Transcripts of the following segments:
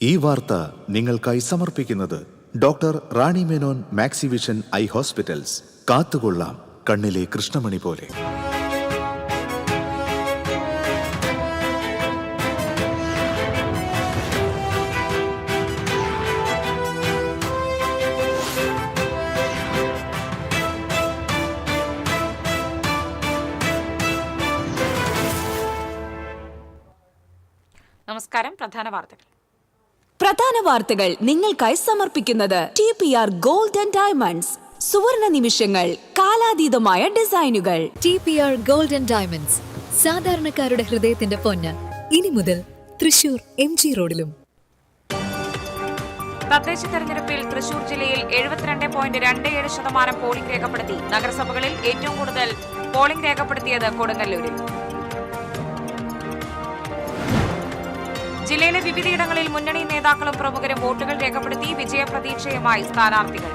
ഈ വാർത്ത നിങ്ങൾക്കായി സമർപ്പിക്കുന്നത് doctor Rani Menon Maxivision I hospitals. കാത്തുകൊള്ളാം കണ്ണിലെ കൃഷ്ണമണി പോലെ. നമസ്കാരം. പ്രധാന വാർത്തകൾ നിങ്ങൾക്കായി സമർപ്പിക്കുന്നത് TPR ഗോൾഡ് ആൻഡ് ഡയമണ്ട്സ്. സുവർണ നിമിഷങ്ങൾ, കാലാതീതമായ ഡിസൈനുകൾ. TPR ഗോൾഡ് ആൻഡ് ഡയമണ്ട്സ്, സാധാരണക്കാരുടെ ഹൃദയത്തിന്റെ പൊന്ന്. ഇനി മുതൽ തൃശൂർ MG റോഡിലും. തദ്ദേശ തെരഞ്ഞെടുപ്പിൽ തൃശൂർ ജില്ലയിൽ 72.27% പോളിംഗ് രേഖപ്പെടുത്തി. നഗരസഭകളിൽ ഏറ്റവും കൂടുതൽ പോളിംഗ് രേഖപ്പെടുത്തിയത് കൊടുങ്ങല്ലൂരിൽ. ജില്ലയിലെ വിവിധയിടങ്ങളിൽ മുന്നണി നേതാക്കളും പ്രമുഖരും വോട്ടുകൾ രേഖപ്പെടുത്തി. വിജയപ്രതീക്ഷയുമായി സ്ഥാനാർത്ഥികൾ.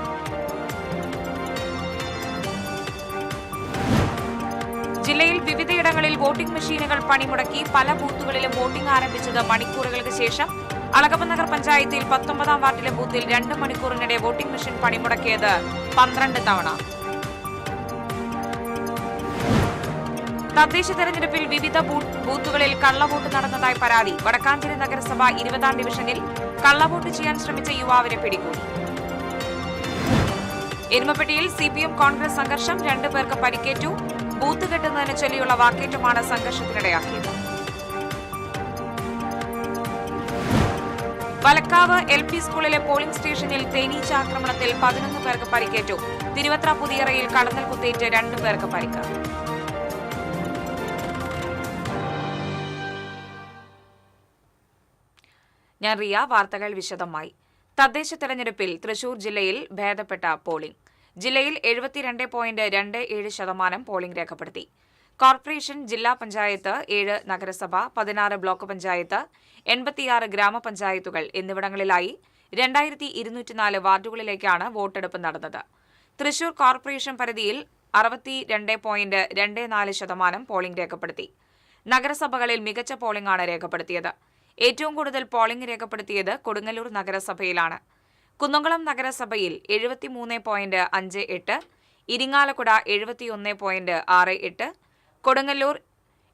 ജില്ലയിൽ വിവിധയിടങ്ങളിൽ വോട്ടിംഗ് മെഷീനുകൾ പണിമുടക്കി. പല ബൂത്തുകളിലും വോട്ടിംഗ് ആരംഭിച്ചത് മണിക്കൂറുകൾക്ക് ശേഷം. അളഗപ്പൻ നഗർ പഞ്ചായത്തിൽ 19-ാം വാർഡിലെ ബൂത്തിൽ 2 മണിക്കൂറിനിടെ വോട്ടിംഗ് മെഷീൻ പണിമുടക്കിയത് 12 തവണ. തദ്ദേശ തെരഞ്ഞെടുപ്പിൽ വിവിധ ബൂത്തുകളിൽ കള്ളവോട്ട് നടന്നതായി പരാതി. വടക്കാഞ്ചേരി നഗരസഭ 20-ാം ഡിവിഷനിൽ കള്ളവോട്ട് ചെയ്യാൻ ശ്രമിച്ച യുവാവിനെ പിടികൂടി. എരുമപ്പെട്ടിയിൽ CPM കോൺഗ്രസ് സംഘർഷം, 2 പേർക്ക് പരിക്കേറ്റു. ബൂത്ത് കെട്ടുന്നതിന് ചൊല്ലിയുള്ള വാക്കേറ്റമാണ് സംഘർഷത്തിനിടയാക്കിയത്. വലക്കാവ് LP സ്കൂളിലെ പോളിംഗ് സ്റ്റേഷനിൽ തേനീച്ച ആക്രമണത്തിൽ 11 പേർക്ക് പരിക്കേറ്റു. തിരുവത്ര പുതിയറയിൽ കടന്നൽ കുത്തേറ്റ് 2 പേർക്ക് പരിക്ക്. ഞാൻ റിയ. വാർത്തകൾ വിശദമായി. തദ്ദേശ തെരഞ്ഞെടുപ്പിൽ തൃശൂർ ജില്ലയിൽ ഭേദപ്പെട്ട പോളിംഗ്. ജില്ലയിൽ 72.27% പോളിംഗ് രേഖപ്പെടുത്തി. കോർപ്പറേഷൻ, ജില്ലാ പഞ്ചായത്ത്, 7 നഗരസഭ, 16 ബ്ലോക്ക് പഞ്ചായത്ത്, 86 ഗ്രാമപഞ്ചായത്തുകൾ എന്നിവിടങ്ങളിലായി 2204 വാർഡുകളിലേക്കാണ് വോട്ടെടുപ്പ് നടന്നത്. തൃശൂർ കോർപ്പറേഷൻ പരിധിയിൽ 62.24% പോളിംഗ് രേഖപ്പെടുത്തി. നഗരസഭകളിൽ മികച്ച പോളിംഗാണ് രേഖപ്പെടുത്തിയത്. ഏറ്റവും കൂടുതൽ പോളിംഗ് രേഖപ്പെടുത്തിയത് കൊടുങ്ങല്ലൂർ നഗരസഭയിലാണ്. കുന്നംകുളം നഗരസഭയിൽ 73.58, ഇരിങ്ങാലക്കുട 71.68, കൊടുങ്ങല്ലൂർ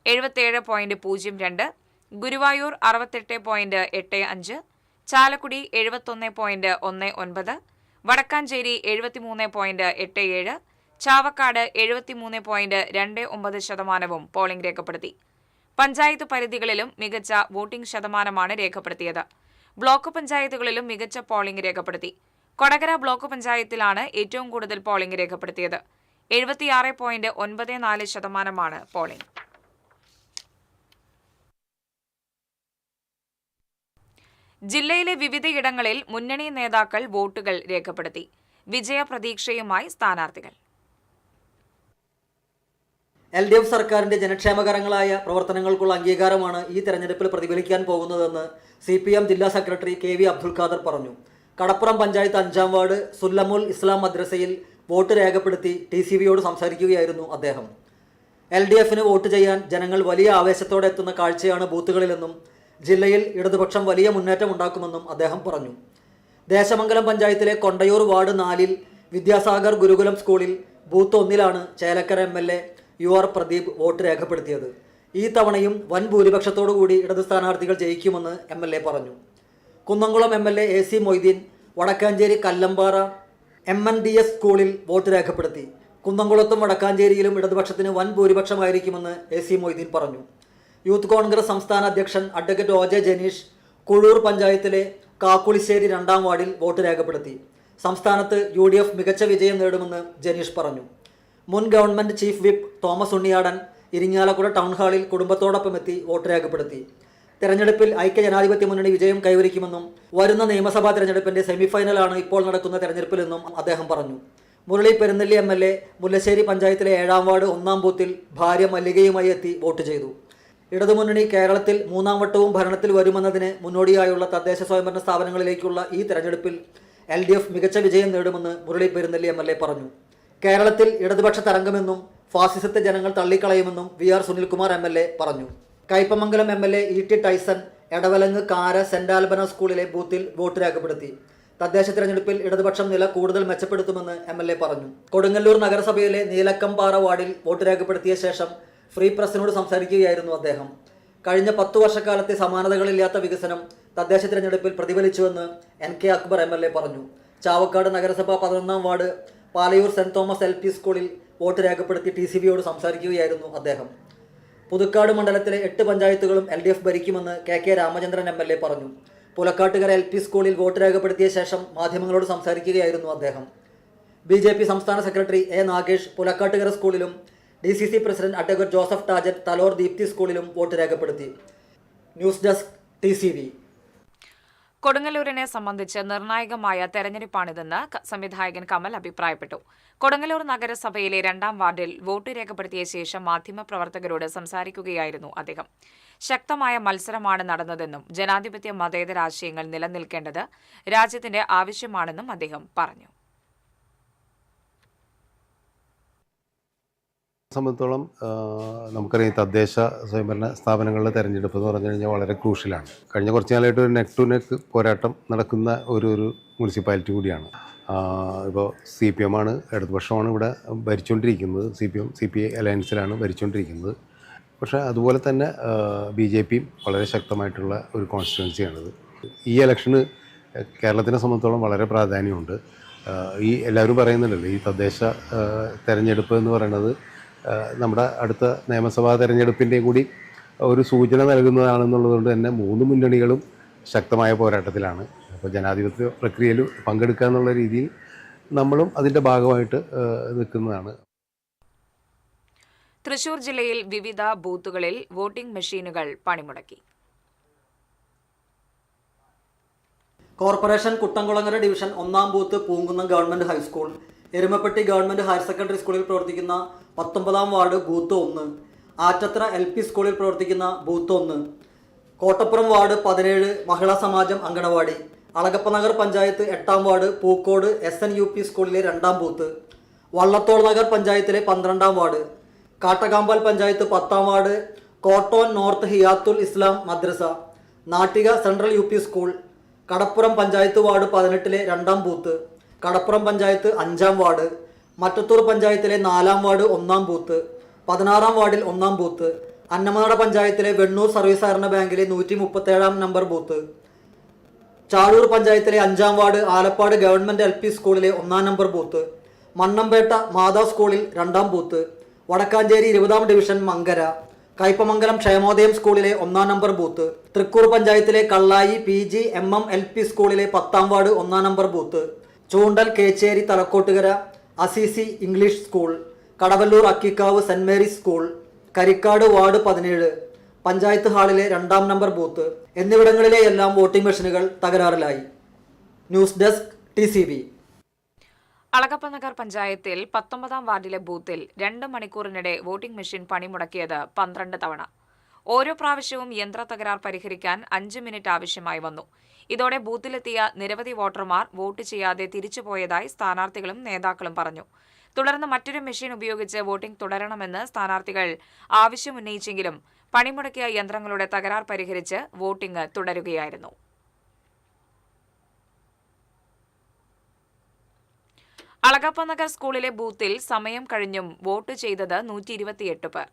77.02, ഗുരുവായൂർ 68.85, ചാലക്കുടി 71.19, വടക്കാഞ്ചേരി 73.87, ചാവക്കാട് 73.29% പോളിംഗ് രേഖപ്പെടുത്തി. പഞ്ചായത്ത് പരിധികളിലും മികച്ച വോട്ടിംഗ് ശതമാനമാണ് രേഖപ്പെടുത്തിയത്. ബ്ലോക്ക് പഞ്ചായത്തുകളിലും മികച്ച പോളിംഗ് രേഖപ്പെടുത്തി. കൊടകര ബ്ലോക്ക് പഞ്ചായത്തിലാണ് ഏറ്റവും കൂടുതൽ പോളിംഗ് രേഖപ്പെടുത്തിയത്. 76.94% പോളിംഗ്. ജില്ലയിലെ വിവിധയിടങ്ങളിൽ മുന്നണി നേതാക്കൾ വോട്ടുകൾ രേഖപ്പെടുത്തി. വിജയപ്രതീക്ഷയുമായി സ്ഥാനാർത്ഥികൾ. LDF സർക്കാരിന്റെ ജനക്ഷേമകരങ്ങളായ പ്രവർത്തനങ്ങൾക്കുള്ള അംഗീകാരമാണ് ഈ തെരഞ്ഞെടുപ്പിൽ പ്രതിഫലിക്കാൻ പോകുന്നതെന്ന് CPM ജില്ലാ സെക്രട്ടറി KV അബ്ദുൽ ഖാദർ പറഞ്ഞു. കടപ്പുറം പഞ്ചായത്ത് 5-ാം വാർഡ് സുല്ലമുൽ ഇസ്ലാം മദ്രസയിൽ വോട്ട് രേഖപ്പെടുത്തി TCVയോട് സംസാരിക്കുകയായിരുന്നു അദ്ദേഹം. LDFന് വോട്ട് ചെയ്യാൻ ജനങ്ങൾ വലിയ ആവേശത്തോടെ എത്തുന്ന കാഴ്ചയാണ് ബൂത്തുകളിലെന്നും ജില്ലയിൽ ഇടതുപക്ഷം വലിയ മുന്നേറ്റം ഉണ്ടാക്കുമെന്നും അദ്ദേഹം പറഞ്ഞു. ദേശമംഗലം പഞ്ചായത്തിലെ കൊണ്ടയൂർ വാർഡ് 4-ൽ വിദ്യാസാഗർ ഗുരുകുലം സ്കൂളിൽ ബൂത്ത് 1-ലാണ് Chelakkara MLA UR Pradeep vote രേഖപ്പെടുത്തിയത്. ഈ തവണയും വൻ ഭൂരിപക്ഷത്തോടുകൂടി ഇടത് സ്ഥാനാർത്ഥികൾ ജയിക്കുമെന്ന് MLA പറഞ്ഞു. Kunnamkulam MLA AC Moideen Vadakkanchery Kallampara MNDS സ്കൂളിൽ വോട്ട് രേഖപ്പെടുത്തി. കുന്നംകുളത്തും വടക്കാഞ്ചേരിയിലും ഇടതുപക്ഷത്തിന് വൻ ഭൂരിപക്ഷമായിരിക്കുമെന്ന് AC മൊയ്തീൻ പറഞ്ഞു. യൂത്ത് കോൺഗ്രസ് സംസ്ഥാന അധ്യക്ഷൻ അഡ്വക്കേറ്റ് OJ ജനീഷ് കുഴൂർ പഞ്ചായത്തിലെ കാക്കുളിശ്ശേരി 2-ാം വാർഡിൽ വോട്ട് രേഖപ്പെടുത്തി. സംസ്ഥാനത്ത് UDF മികച്ച വിജയം നേടുമെന്ന് ജനീഷ് പറഞ്ഞു. മുൻ government chief whip Thomas Unniyadan Irinjalakuda town ഹാളിൽ കുടുംബത്തോടൊപ്പം എത്തി വോട്ട് രേഖപ്പെടുത്തി. തെരഞ്ഞെടുപ്പിൽ ഐക്യജനാധിപത്യ മുന്നണി വിജയം കൈവരിക്കുമെന്നും വരുന്ന നിയമസഭാ തെരഞ്ഞെടുപ്പിന്റെ സെമിഫൈനലാണ് ഇപ്പോൾ നടക്കുന്ന തെരഞ്ഞെടുപ്പിലെന്നും അദ്ദേഹം പറഞ്ഞു. മുരളി പെരുന്നെല്ലി MLA മുല്ലശ്ശേരി പഞ്ചായത്തിലെ 7-ാം വാർഡ് 1-ാം ബൂത്തിൽ ഭാര്യ മല്ലികയുമായി എത്തി വോട്ട് ചെയ്തു. ഇടതുമുന്നണി കേരളത്തിൽ 3-ാം വട്ടവും ഭരണത്തിൽ വരുമെന്നതിന് മുന്നോടിയായുള്ള തദ്ദേശ സ്വയംഭരണ സ്ഥാപനങ്ങളിലേക്കുള്ള ഈ തെരഞ്ഞെടുപ്പിൽ LDF മികച്ച വിജയം നേടുമെന്ന് മുരളി പെരുന്നെല്ലി MLA പറഞ്ഞു. കേരളത്തിൽ ഇടതുപക്ഷ തരംഗമെന്നും ഫാസിസത്തെ ജനങ്ങൾ തള്ളിക്കളയുമെന്നും VR സുനിൽകുമാർ MLA പറഞ്ഞു. Kaipamangalam MLA E.T. Tyson Edavilangu കാര സെന്റ് ആൽബന സ്കൂളിലെ ബൂത്തിൽ വോട്ട് രേഖപ്പെടുത്തി. തദ്ദേശ തിരഞ്ഞെടുപ്പിൽ ഇടതുപക്ഷം നില കൂടുതൽ മെച്ചപ്പെടുത്തുമെന്ന് MLA പറഞ്ഞു. കൊടുങ്ങല്ലൂർ നഗരസഭയിലെ നീലക്കംപാറ വാർഡിൽ വോട്ട് രേഖപ്പെടുത്തിയ ശേഷം ഫ്രീ പ്രസിനോട് സംസാരിക്കുകയായിരുന്നു അദ്ദേഹം. കഴിഞ്ഞ 10 വർഷക്കാലത്തെ സമാനതകളില്ലാത്ത വികസനം തദ്ദേശ തിരഞ്ഞെടുപ്പിൽ പ്രതിഫലിച്ചുവെന്ന് NK അക്ബർ MLA പറഞ്ഞു. ചാവക്കാട് നഗരസഭ 11-ാം ward Palayur saint Thomas LP സ്കൂളിൽ വോട്ട് രേഖപ്പെടുത്തി TCBയോട് സംസാരിക്കുകയായിരുന്നു അദ്ദേഹം. പുതുക്കാട് മണ്ഡലത്തിലെ 8 പഞ്ചായത്തുകളും LDF ഭരിക്കുമെന്ന് KK രാമചന്ദ്രൻ MLA പറഞ്ഞു. പുലക്കാട്ടുകര LP സ്കൂളിൽ വോട്ട് രേഖപ്പെടുത്തിയ ശേഷം മാധ്യമങ്ങളോട് സംസാരിക്കുകയായിരുന്നു അദ്ദേഹം. BJP സംസ്ഥാന സെക്രട്ടറി A നാഗേഷ് പുലക്കാട്ടുകര സ്കൂളിലും DCC president advocate Joseph Tajan Thalore Deepthi സ്കൂളിലും വോട്ട് രേഖപ്പെടുത്തി. News desk TCB. കൊടുങ്ങല്ലൂരിനെ സംബന്ധിച്ച് നിർണായകമായ തെരഞ്ഞെടുപ്പാണിതെന്ന് സംവിധായകൻ കമൽ അഭിപ്രായപ്പെട്ടു. കൊടുങ്ങല്ലൂർ നഗരസഭയിലെ 2-ാം വാർഡിൽ വോട്ട് രേഖപ്പെടുത്തിയ ശേഷം മാധ്യമപ്രവർത്തകരോട് സംസാരിക്കുകയായിരുന്നു അദ്ദേഹം. ശക്തമായ മത്സരമാണ് നടന്നതെന്നും ജനാധിപത്യ മതേതര ആശയങ്ങൾ നിലനിൽക്കേണ്ടത് രാജ്യത്തിന്റെ ആവശ്യമാണെന്നും അദ്ദേഹം പറഞ്ഞു. സംബന്ധിച്ചോളം നമുക്കറിയാം തദ്ദേശ സ്വയംഭരണ സ്ഥാപനങ്ങളുടെ തെരഞ്ഞെടുപ്പ് എന്ന് പറഞ്ഞു കഴിഞ്ഞാൽ വളരെ ക്രൂഷ്യലാണ്. കഴിഞ്ഞ കുറച്ച് നാളായിട്ട് ഒരു നെക്ക് ടു നെക്ക് പോരാട്ടം നടക്കുന്ന ഒരു മുനിസിപ്പാലിറ്റി കൂടിയാണ്. ഇപ്പോൾ CPM ആണ്, ഇടതുപക്ഷമാണ് ഇവിടെ ഭരിച്ചുകൊണ്ടിരിക്കുന്നത്. CPI അലയൻസിലാണ് ഭരിച്ചുകൊണ്ടിരിക്കുന്നത്. പക്ഷേ അതുപോലെ തന്നെ BJPയും വളരെ ശക്തമായിട്ടുള്ള ഒരു കോൺസ്റ്റിറ്റ്യുവൻസിയാണിത്. ഈ ഇലക്ഷന് കേരളത്തിനെ സംബന്ധിച്ചോളം വളരെ പ്രാധാന്യമുണ്ട്. ഈ എല്ലാവരും പറയുന്നുണ്ടല്ലോ, ഈ തദ്ദേശ തെരഞ്ഞെടുപ്പ് എന്ന് പറയുന്നത് നമ്മുടെ അടുത്ത നിയമസഭാ തെരഞ്ഞെടുപ്പിൻ്റെയും കൂടി ഒരു സൂചന നൽകുന്നതാണെന്നുള്ളതുകൊണ്ട് തന്നെ 3 മുന്നണികളും ശക്തമായ പോരാട്ടത്തിലാണ്. അപ്പോൾ ജനാധിപത്യ പ്രക്രിയയിൽ പങ്കെടുക്കുക എന്നുള്ള രീതിയിൽ നമ്മളും അതിൻ്റെ ഭാഗമായിട്ട് നിൽക്കുന്നതാണ്. തൃശൂർ ജില്ലയിൽ വിവിധ ബൂത്തുകളിൽ വോട്ടിംഗ് മെഷീനുകൾ പണിമുടക്കി. കോർപ്പറേഷൻ കുട്ടംകുളങ്ങര ഡിവിഷൻ 1-ാം booth Poonkunnam government high school, Erumappetty government higher secondary സ്കൂളിൽ പ്രവർത്തിക്കുന്ന 19-ാം വാർഡ് ബൂത്ത് 1, ആറ്റത്ര LP സ്കൂളിൽ പ്രവർത്തിക്കുന്ന ബൂത്ത് 1, കോട്ടപ്പുറം വാർഡ് 17 മഹിളാ സമാജം അങ്കണവാടി, അളഗപ്പനഗർ പഞ്ചായത്ത് 8-ാം വാർഡ് പൂക്കോട് SNUP സ്കൂളിലെ 2-ാം ബൂത്ത്, വള്ളത്തോൾ നഗർ പഞ്ചായത്തിലെ 12-ാം വാർഡ്, കാട്ടകാമ്പാൽ പഞ്ചായത്ത് 10-ാം ward Kotton north Hayathul Islam Madrasa, Nattika central UP school, Kadappuram panchayat ward 18-ലെ 2-ാം ബൂത്ത്, കടപ്പുറം പഞ്ചായത്ത് 5-ാം വാർഡ്, മറ്റത്തൂർ പഞ്ചായത്തിലെ 4-ാം വാർഡ് 1-ാം ബൂത്ത്, 16-ാം വാർഡിൽ 1-ാം ബൂത്ത്, അന്നമനാട് പഞ്ചായത്തിലെ വെണ്ണൂർ സർവീസ് സഹകരണ ബാങ്കിലെ 137-ാം നമ്പർ ബൂത്ത്, ചാഴൂർ പഞ്ചായത്തിലെ 5-ാം വാർഡ് ആലപ്പാട് ഗവൺമെന്റ് LP സ്കൂളിലെ 1-ാം നമ്പർ ബൂത്ത്, മണ്ണമ്പേട്ട മാതാ സ്കൂളിൽ 2-ാം ബൂത്ത്, വടക്കാഞ്ചേരി 20-ാം ഡിവിഷൻ മങ്കര, കയ്പമംഗലം ക്ഷേമോദയം സ്കൂളിലെ 1-ാം നമ്പർ ബൂത്ത്, തൃക്കൂർ പഞ്ചായത്തിലെ കള്ളായി PG MM LP സ്കൂളിലെ 10-ാം വാർഡ് 1-ാം number booth, Choondal Kecheri Thalakottukara Assisi English school, Kadavallur Akkikavu saint Mary's school, Karikkad ward 17 panchayat ഹാളിലെ 2-ാം നമ്പർ ബൂത്ത് എന്നിവിടങ്ങളിലെയെല്ലാം വോട്ടിംഗ് മെഷീനുകൾ തകരാറിലായി. News desk TCB. അളഗപ്പനഗർ പഞ്ചായത്തിൽ 19-ാം വാർഡിലെ ബൂത്തിൽ 2 മണിക്കൂറിനിടെ വോട്ടിംഗ് മെഷീൻ പണിമുടക്കിയത് 12 തവണ. ഓരോ പ്രാവശ്യവും യന്ത്ര തകരാർ പരിഹരിക്കാൻ 5 മിനിറ്റ് ആവശ്യമായി വന്നു. ഇതോടെ ബൂത്തിലെത്തിയ നിരവധി വോട്ടർമാർ വോട്ട് ചെയ്യാതെ തിരിച്ചുപോയതായി സ്ഥാനാർത്ഥികളും നേതാക്കളും പറഞ്ഞു. തുടർന്ന് മറ്റൊരു മെഷീൻ ഉപയോഗിച്ച് വോട്ടിംഗ് തുടരണമെന്ന് സ്ഥാനാർത്ഥികൾ ആവശ്യമുന്നയിച്ചെങ്കിലും പണിമുടക്കിയ യന്ത്രങ്ങളുടെ തകരാർ പരിഹരിച്ച് വോട്ടിംഗ് തുടരുകയായിരുന്നു. അളഗപ്പനഗർ സ്കൂളിലെ ബൂത്തിൽ സമയം കഴിഞ്ഞും വോട്ട് ചെയ്തത് 128 പേർ.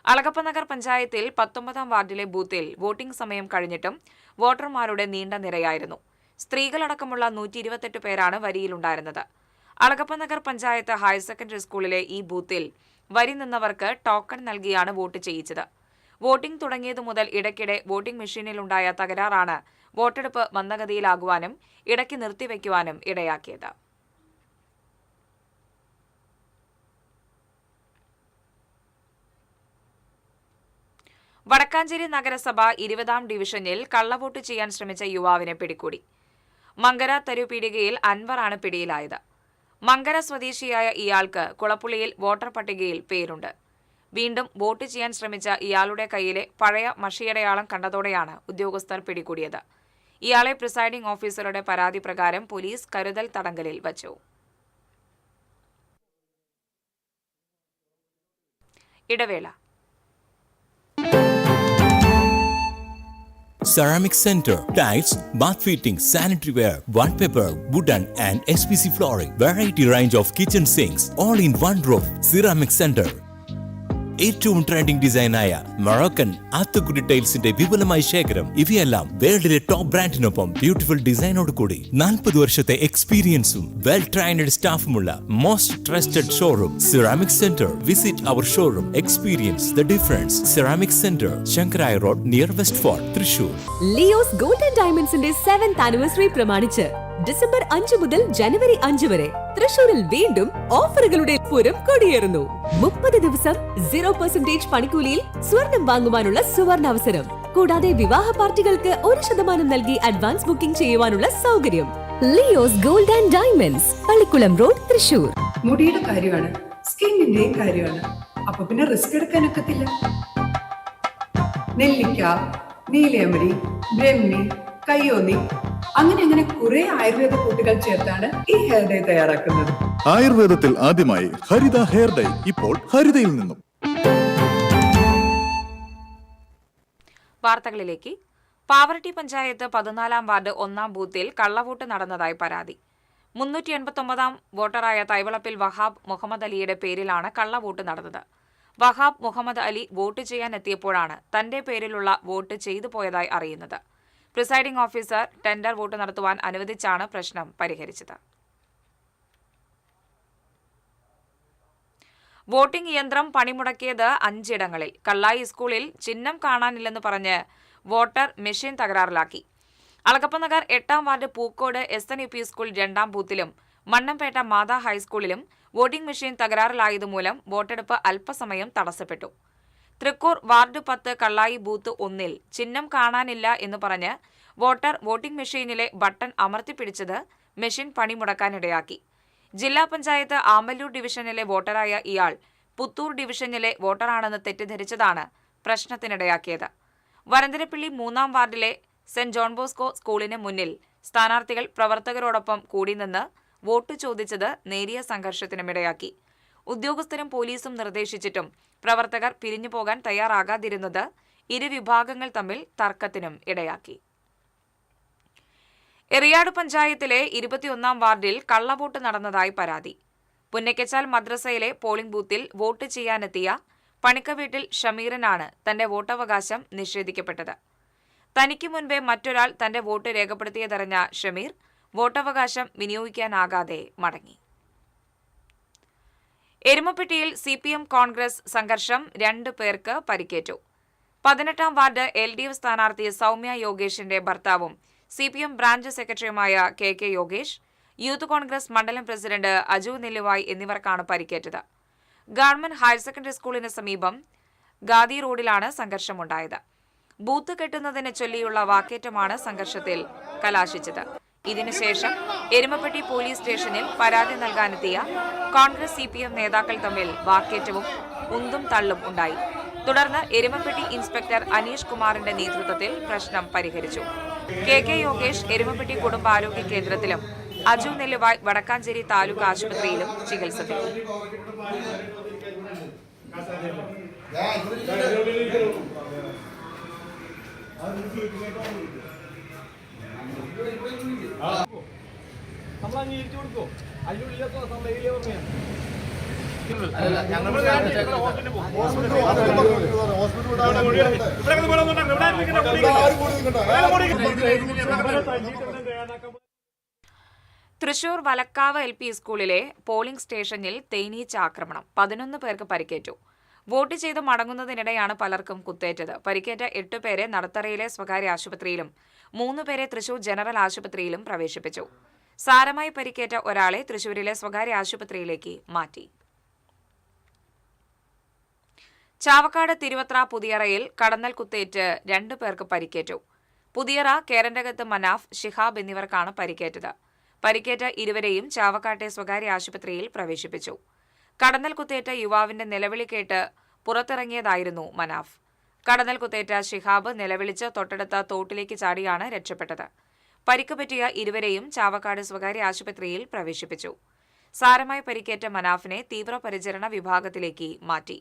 അളഗപ്പനഗർ പഞ്ചായത്തിൽ 19-ാം വാർഡിലെ ബൂത്തിൽ വോട്ടിംഗ് സമയം കഴിഞ്ഞിട്ടും വോട്ടർമാരുടെ നീണ്ട നിരയായിരുന്നു. സ്ത്രീകളടക്കമുള്ള 128 പേരാണ് വരിയിലുണ്ടായിരുന്നത്. അളഗപ്പനഗർ പഞ്ചായത്ത് ഹയർ സെക്കൻഡറി സ്കൂളിലെ ഈ ബൂത്തിൽ വരി നിന്നവർക്ക് ടോക്കൺ നൽകിയാണ് വോട്ട് ചെയ്യിച്ചത്. വോട്ടിംഗ് തുടങ്ങിയതു മുതൽ ഇടയ്ക്കിടെ വോട്ടിംഗ് മെഷീനിലുണ്ടായ തകരാറാണ് വോട്ടെടുപ്പ് മന്ദഗതിയിലാകുവാനും ഇടയ്ക്ക് നിർത്തിവെക്കുവാനും ഇടയാക്കിയത്. വടക്കാഞ്ചേരി നഗരസഭ 20-ാം ഡിവിഷനിൽ കള്ളവോട്ട് ചെയ്യാൻ ശ്രമിച്ച യുവാവിനെ പിടികൂടി. മങ്കര തരുപീടികയിൽ അൻവറാണ് പിടിയിലായത്. മങ്കര സ്വദേശിയായ ഇയാൾക്ക് കുളപ്പുള്ളിയിൽ വോട്ടർ പട്ടികയിൽ പേരുണ്ട്. വീണ്ടും വോട്ട് ചെയ്യാൻ ശ്രമിച്ച ഇയാളുടെ കയ്യിലെ പഴയ മഷിയടയാളം കണ്ടതോടെയാണ് ഉദ്യോഗസ്ഥർ പിടികൂടിയത്. ഇയാളെ പ്രിസൈഡിംഗ് ഓഫീസറുടെ പരാതി പ്രകാരം പോലീസ് കരുതൽ തടങ്കലിൽ വച്ചു. ഇടവേള. Ceramic Center. Tiles, bath fittings, sanitary ware, wallpaper, wooden and SPC flooring. Variety range of kitchen sinks. All in one roof. Ceramic Center. ഏറ്റവും ട്രെൻഡിംഗ് ഡിസൈനായ മൊറോക്കൻ ആത്തുകുടി ടൈൽസിന്റെ വിപുലമായ ശേഖരം. ഇവയെല്ലാം വേൾഡിലെ ടോപ്പ് ബ്രാൻഡിനൊപ്പം ബ്യൂട്ടിഫുൾ ഡിസൈനോട് കൂടി 40 വർഷത്തെ എക്സ്പീരിയൻസും വെൽ ട്രെയിൻഡ് സ്റ്റാഫുമുള്ള most trusted showroom ceramic centre. Visit our showroom, experience the difference. Ceramic centre, Shankaraiya road, near West Fort, Thrissur. Leo's golden ഡയമണ്ട്സിന്റെ 7th anniversary പ്രമാണിച്ച് ഡിസംബർ 5 മുതൽ ജനുവരി 5 വരെ തൃശൂരിൽ വീണ്ടും ഓഫറുകളുടെ പൂരം കൊടിയേറുന്നു. 30 ദിവസം 0% പണിക്കൂലിയിൽ സ്വർണം വാങ്ങുവാനുള്ള സുവർണാവസരം. കൂടാതെ വിവാഹ പാർട്ടികൾക്ക് 1% നൽകി അഡ്വാൻസ് ബുക്കിംഗ് ചെയ്യുവാനുള്ള സൗകര്യം. Leo's gold and diamonds, Pallikulam road, Thrissur. മുടിയുടെ കാര്യമാണ്, സ്കിന്നിന്റെയും കാര്യമാണ്. അപ്പൊ പിന്നെ റിസ്ക് എടുക്കാനൊക്കത്തില്ല. നെല്ലിക്ക, നീലയമരി, ബ്രഹ്മി, കയ്യോന്നി, അങ്ങനെ കുറെ ആയുർവേദ കൂട്ടുകൾ ചേർത്താണ് ഈ ഹെയർ ഡേ തയ്യാറാക്കുന്നത്. ആയുർവേദത്തിൽ ആദ്യമായി ഹരിത ഹെയർ ഡൈ ഇപ്പോൾ ഹരിതയിൽ നിന്നും. വാർത്തകളിലേക്ക്. പാവറട്ടി പഞ്ചായത്ത് 14-ാം വാർഡ് 1-ാം ബൂത്തിൽ കള്ളവോട്ട് നടന്നതായി പരാതി. 389-ാം വോട്ടറായ തൈവളപ്പിൽ വഹാബ് മുഹമ്മദ് അലിയുടെ പേരിലാണ് കള്ളവോട്ട് നടന്നത്. വഹാബ് മുഹമ്മദ് അലി വോട്ട് ചെയ്യാനെത്തിയപ്പോഴാണ് തന്റെ പേരിലുള്ള വോട്ട് ചെയ്തു പോയതായി അറിയുന്നത്. പ്രിസൈഡിംഗ് ഓഫീസർ ടെൻഡർ വോട്ട് നടത്തുവാൻ അനുവദിച്ചാണ് പ്രശ്നം പരിഹരിച്ചത്. വോട്ടിംഗ് യന്ത്രം പണിമുടക്കിയത് 5 ഇടങ്ങളിൽ. കള്ളായി സ്കൂളിൽ ചിഹ്നം കാണാനില്ലെന്ന് പറഞ്ഞ് വോട്ടർ മെഷീൻ തകരാറിലാക്കി. അളകപ്പനഗർ 8-ാം വാർഡ് പൂക്കോട് SNUP സ്കൂൾ 2-ാം ബൂത്തിലും മണ്ണമ്പേട്ട മാതാ ഹൈസ്കൂളിലും വോട്ടിംഗ് മെഷീൻ തകരാറിലായതുമൂലം വോട്ടെടുപ്പ് അല്പസമയം തടസ്സപ്പെട്ടു. തൃക്കൂർ വാർഡ് 10 കള്ളായി ബൂത്ത് 1-ൽ ചിഹ്നം കാണാനില്ല എന്ന് പറഞ്ഞ് വോട്ടർ വോട്ടിംഗ് മെഷീനിലെ ബട്ടൺ അമർത്തിപ്പിടിച്ചത് മെഷീൻ പണിമുടക്കാനിടയാക്കി. ജില്ലാ പഞ്ചായത്ത് ആമ്പല്ലൂർ ഡിവിഷനിലെ വോട്ടറായ ഇയാൾ പുത്തൂർ ഡിവിഷനിലെ വോട്ടറാണെന്ന് തെറ്റിദ്ധരിച്ചതാണ് പ്രശ്നത്തിനിടയാക്കിയത്. വരന്തരപ്പള്ളി 3-ാം വാർഡിലെ സെന്റ് ജോൺ ബോസ്കോ സ്കൂളിന് മുന്നിൽ സ്ഥാനാർത്ഥികൾ പ്രവർത്തകരോടൊപ്പം കൂടി നിന്ന് വോട്ട് ചോദിച്ചത് നേരിയ സംഘർഷത്തിനുമിടയാക്കി. ഉദ്യോഗസ്ഥരും പോലീസും നിർദ്ദേശിച്ചിട്ടും പ്രവർത്തകർ പിരിഞ്ഞു പോകാൻ തയ്യാറാകാതിരുന്നത് ഇരുവിഭാഗങ്ങൾ തമ്മിൽ തർക്കത്തിനും ഇടയാക്കി. എറിയാട് പഞ്ചായത്തിലെ 21-ാം വാർഡിൽ കള്ളവോട്ട് നടന്നതായി പരാതി. പുന്നക്കച്ചാൽ മദ്രസയിലെ പോളിംഗ് ബൂത്തിൽ വോട്ട് ചെയ്യാനെത്തിയ പണിക്കവീട്ടിൽ ഷമീറിനാണ് തന്റെ വോട്ടവകാശം നിഷേധിക്കപ്പെട്ടത്. തനിക്ക് മുൻപേ മറ്റൊരാൾ തന്റെ വോട്ട് രേഖപ്പെടുത്തിയതറിഞ്ഞ ഷമീർ വോട്ടവകാശം വിനിയോഗിക്കാനാകാതെ മടങ്ങി. എരുമപ്പെട്ടിയിൽ CPM കോൺഗ്രസ് സംഘർഷം 2 പേർക്ക് പരിക്കേറ്റു. 18-ാം വാർഡ് LDF സ്ഥാനാർത്ഥി സൗമ്യ യോഗേഷിന്റെ ഭർത്താവും CPM ബ്രാഞ്ച് സെക്രട്ടറിയുമായ KK യോഗേഷ്, യൂത്ത് കോൺഗ്രസ് മണ്ഡലം പ്രസിഡന്റ് അജു നെല്ലുവായ് എന്നിവർക്കാണ് പരിക്കേറ്റത്. ഗവൺമെന്റ് ഹയർ സെക്കൻഡറി സ്കൂളിന് സമീപം ഗാദി റോഡിലാണ് സംഘർഷമുണ്ടായത്. ബൂത്ത് കെട്ടുന്നതിനെ ചൊല്ലിയുള്ള വാക്കേറ്റമാണ് സംഘർഷത്തിൽ കലാശിച്ചത്. ഇതിനുശേഷം എരുമപ്പെട്ടി പോലീസ് സ്റ്റേഷനിൽ പരാതി നൽകാനെത്തിയ കോൺഗ്രസ് CPM നേതാക്കൾ തമ്മിൽ വാക്കേറ്റവും ഉന്തും തള്ളും ഉണ്ടായി. തുടർന്ന് എരുമപ്പെട്ടി ഇൻസ്പെക്ടർ അനീഷ് കുമാറിന്റെ നേതൃത്വത്തിൽ പ്രശ്നം പരിഹരിച്ചു. KK യോഗേഷ് എരുമപ്പെട്ടി കുടുംബാരോഗ്യ കേന്ദ്രത്തിലും അജു നെല്ലുവായ് വടക്കാഞ്ചേരി താലൂക്ക് ആശുപത്രിയിലും ചികിത്സ തൃശൂർ വലക്കാവ് LP സ്കൂളിലെ പോളിംഗ് സ്റ്റേഷനിൽ തേനീച്ച ആക്രമണം. 11 പേർക്ക് പരിക്കേറ്റു. വോട്ട് ചെയ്ത് മടങ്ങുന്നതിനിടെയാണ് പലർക്കും കുത്തേറ്റത്. പരിക്കേറ്റ 8 പേരെ നടത്തറയിലെ സ്വകാര്യ ആശുപത്രിയിലും 3 പേരെ തൃശൂർ ജനറൽ ആശുപത്രിയിലും പ്രവേശിപ്പിച്ചു. സാരമായി പരിക്കേറ്റ ഒരാളെ തൃശൂരിലെ സ്വകാര്യ ആശുപത്രിയിലേക്ക് മാറ്റി. ചാവക്കാട് തിരുവത്ര പുതിയറയിൽ കടന്നൽ കുത്തേറ്റ് 2 പേർക്ക് പരിക്കേറ്റു. പുതിയറ കേരന്റകത്ത് മനാഫ്, ഷിഹാബ് എന്നിവർക്കാണ് പരിക്കേറ്റത്. പരിക്കേറ്റ ഇരുവരെയും ചാവക്കാട്ടെ സ്വകാര്യ ആശുപത്രിയിൽ പ്രവേശിപ്പിച്ചു. കടന്നൽ കുത്തേറ്റ യുവാവിന്റെ നിലവിളി കേട്ട് പുറത്തിറങ്ങിയതായിരുന്നു മനാഫ്. കടന്നൽ കുത്തേറ്റ ഷിഹാബ് നിലവിളിച്ച് തൊട്ടടുത്ത തോട്ടിലേക്ക് ചാടിയാണ് രക്ഷപ്പെട്ടത്. പരിക്ക് പറ്റിയ ഇരുവരെയും ചാവക്കാട് സ്വകാര്യ ആശുപത്രിയിൽ പ്രവേശിപ്പിച്ചു. സാരമായി പരിക്കേറ്റ മനാഫിനെ തീവ്രപരിചരണ വിഭാഗത്തിലേക്ക് മാറ്റി.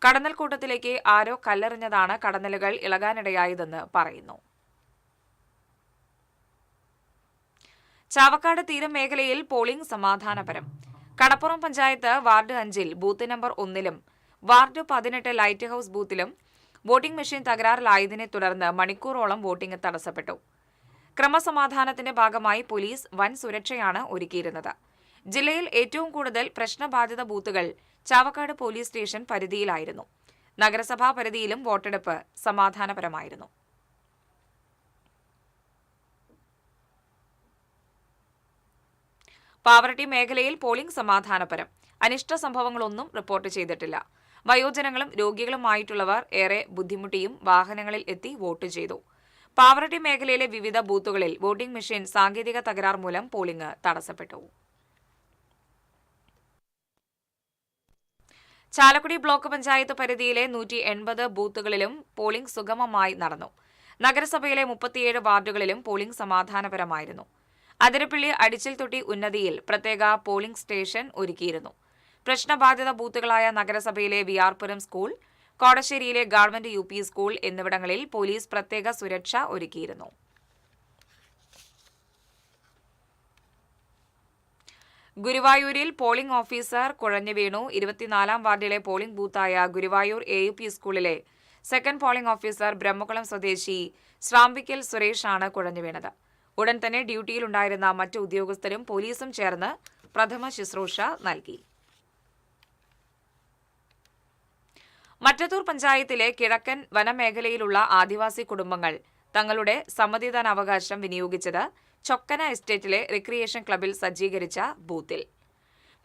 കടന്നൽക്കൂട്ടത്തിലേക്ക് ആരോ കല്ലെറിഞ്ഞതാണ് കടന്നലുകൾ ഇളകാനിടയായതെന്ന് പറയുന്നു. ചാവക്കാട് തീരമേഖലയിൽ പോളിംഗ് സമാധാനപരം. Kadappuram panchayat ward 5 booth number 1 ward 18 lighthouse ബൂത്തിലും വോട്ടിംഗ് മെഷീൻ തകരാറിലായതിനെ തുടർന്ന് മണിക്കൂറോളം വോട്ടിംഗ് തടസ്സപ്പെട്ടു. ക്രമസമാധാനത്തിന്റെ ഭാഗമായി പോലീസ് വൻ സുരക്ഷയാണ് ഒരുക്കിയിരുന്നത്. ജില്ലയിൽ ഏറ്റവും കൂടുതൽ പ്രശ്നബാധിത ബൂത്തുകൾ ചാവക്കാട് പോലീസ് സ്റ്റേഷൻ പരിധിയിലായിരുന്നു. നഗരസഭാ പരിധിയിലും വോട്ടെടുപ്പ് സമാധാനപരമായിരുന്നു. പാവറട്ടി മേഖലയിൽ പോളിംഗ് സമാധാനപരം. അനിഷ്ട സംഭവങ്ങളൊന്നും റിപ്പോർട്ട് ചെയ്തിട്ടില്ല. വയോജനങ്ങളും രോഗികളുമായിട്ടുള്ളവർ ഏറെ ബുദ്ധിമുട്ടിയും വാഹനങ്ങളിൽ എത്തി വോട്ട് ചെയ്തു. പാവറട്ടി മേഖലയിലെ വിവിധ ബൂത്തുകളിൽ വോട്ടിംഗ് മെഷീൻ സാങ്കേതിക തകരാർ മൂലം പോളിംഗ് തടസ്സപ്പെട്ടു. ചാലക്കുടി ബ്ലോക്ക് പഞ്ചായത്ത് പരിധിയിലെ 180 ബൂത്തുകളിലും പോളിംഗ് സുഗമമായി നടന്നു. നഗരസഭയിലെ 37 വാർഡുകളിലും പോളിംഗ് സമാധാനപരമായിരുന്നു. അതിരപ്പള്ളി അടിച്ചിൽത്തൊട്ടി ഉന്നതിയിൽ പ്രത്യേക പോളിംഗ് സ്റ്റേഷൻ ഒരുക്കിയിരുന്നു. പ്രശ്നബാധിത ബൂത്തുകളായ നഗരസഭയിലെ വിആർപുരം സ്കൂൾ, കോടശ്ശേരിയിലെ ഗവൺമെന്റ് UP സ്കൂൾ എന്നിവിടങ്ങളിൽ പോലീസ് പ്രത്യേക സുരക്ഷ ഒരുക്കിയിരുന്നു. ഗുരുവായൂരിൽ പോളിംഗ് ഓഫീസർ കുഴഞ്ഞു വീണു. 24-ാം വാർഡിലെ പോളിംഗ് ബൂത്തായ ഗുരുവായൂർ AUP സ്കൂളിലെ സെക്കൻഡ് പോളിംഗ് ഓഫീസർ ബ്രഹ്മകുളം സ്വദേശി ശ്രാമ്പിക്കൽ സുരേഷാണ് കുഴഞ്ഞു വീണത്. ഉടൻ തന്നെ ഡ്യൂട്ടിയിലുണ്ടായിരുന്ന മറ്റ് ഉദ്യോഗസ്ഥരും പോലീസും ചേർന്ന് പ്രഥമ ശുശ്രൂഷ നൽകി. മറ്റത്തൂർ പഞ്ചായത്തിലെ കിഴക്കൻ വനമേഖലയിലുള്ള ആദിവാസി കുടുംബങ്ങൾ തങ്ങളുടെ സമ്മതിദാനാവകാശം വിനിയോഗിച്ചത് ചൊക്കന എസ്റ്റേറ്റിലെ റിക്രിയേഷൻ ക്ലബിൽ സജ്ജീകരിച്ച ബൂത്തിൽ.